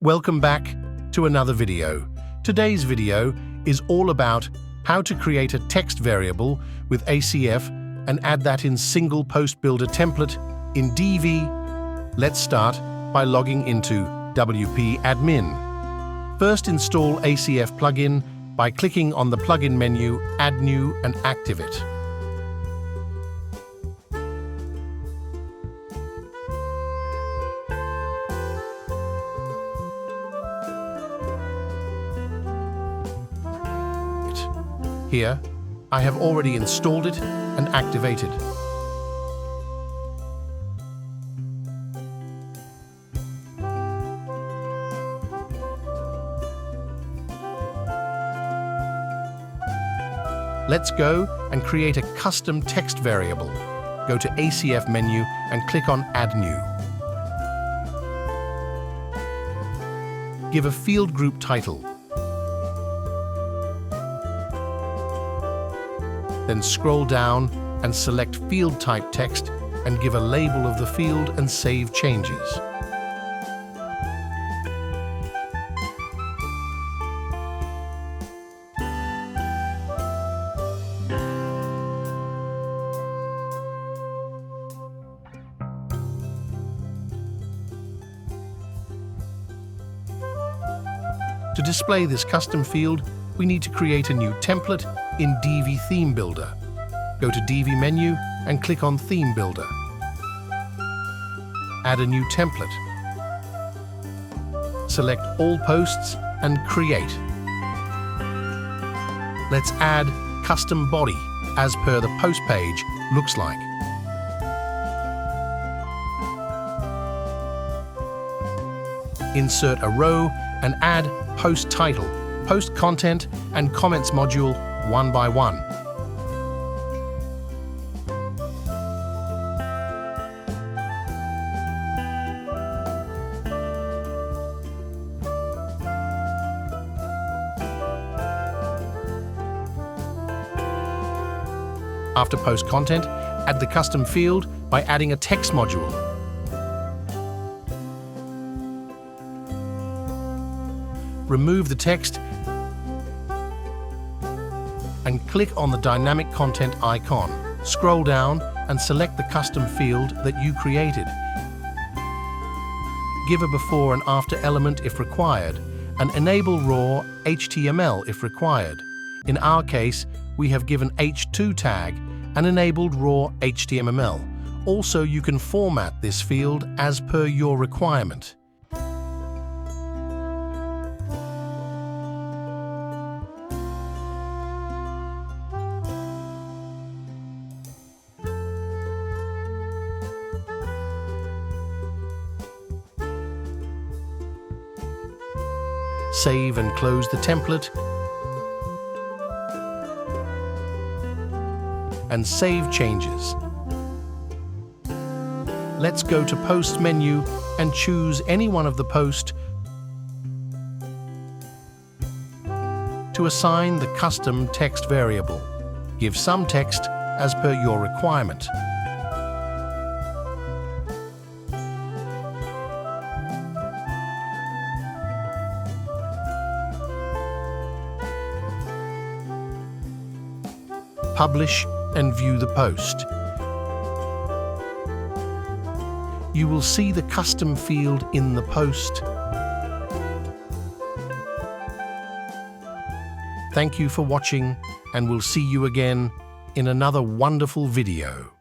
Welcome back to another video. Today's video is all about how to create a text variable with ACF and add that in single post builder template in Divi. Let's start by logging into WP admin. First, install ACF plugin by clicking on the plugin menu, Add New, and active it. Here, I have already installed it and activated. Let's go and create a custom text variable. Go to ACF menu and click on Add New. Give a field group title. Then scroll down and select Field Type Text and give a label of the field and save changes. To display this custom field, we need to create a new template in Divi Theme Builder. Go to Divi menu and click on Theme Builder. Add a new template. Select all posts and create. Let's add custom body as per the post page looks like. Insert a row and add post title, post content, and comments module one by one. After post content, add the custom field by adding a text module. Remove the text and click on the dynamic content icon. Scroll down and select the custom field that you created. Give a before and after element if required, and enable raw HTML if required. In our case, we have given H2 tag and enabled raw HTML. Also, you can format this field as per your requirement. Save and close the template, and save changes. Let's go to Post menu and choose any one of the posts to assign the custom text variable. Give some text as per your requirement. Publish and view the post. You will see the custom field in the post. Thank you for watching, and we'll see you again in another wonderful video.